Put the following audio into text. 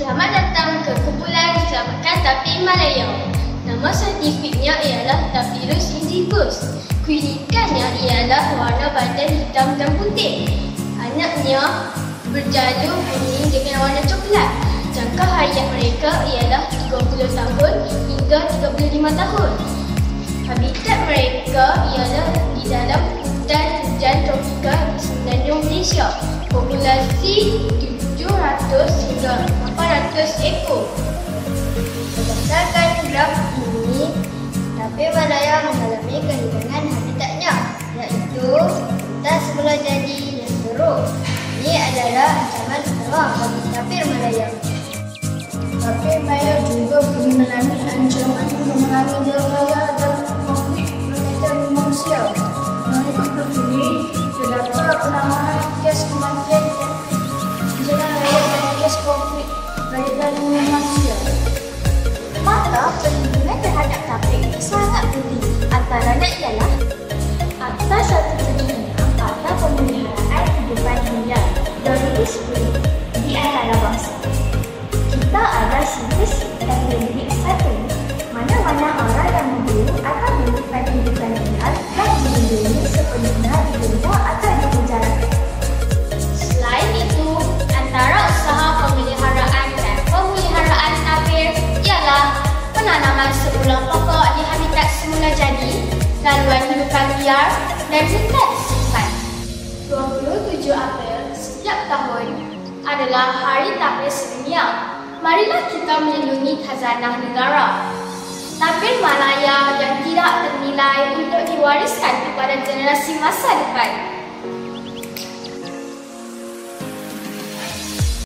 Selamat datang ke kumpulan Selamatkan Tapir Malaya. Nama saintifiknya ialah Tapirus indicus. Kuilikannya ialah warna badan hitam dan putih. Anaknya berjalur kuning dengan warna coklat. Jangka hayat mereka ialah 30 tahun hingga 35 tahun. Habitat mereka ialah di dalam hutan hujan tropika di semenanjung Malaysia. Populasi 700 hingga 800 ekor. Berdasarkan graf ini, tapir Malaya mengalami kehilangan habitatnya, iaitu hutan semula jadi dan teruk. Ini adalah ancaman utama bagi tapir Malaya. Tapir Malaya juga mengalami ancaman mengalami jangkauan dan konflik predator manusia. Mengikut graf ini, terdapat penambahan kes kematian jalan raya dan kes konflik predator manusia. Maka perlindungan terhadap tapir sangat penting. Antaranya ialah Akta 176 Akta Pemeliharaan Kehidupan Liar 2010 di antara bangsa. Kita ada situs dan delik 1. Mana-mana orang yang memburu atau melakukan kehidupan liar dan dilindungi sepenuhnya didenda atau dipenjarakan. Selain itu, antara usaha pemeliharaan dan pemeliharaan tapir ialah penanaman sebulan pokok di habitat semula jadi, laluan hidupan liar dan hutan sifat. 27 April setiap tahun adalah Hari Tapir Sedunia. Marilah kita melindungi khazanah negara. Tapir Malaya yang tidak ternilai untuk diwariskan kepada generasi masa depan.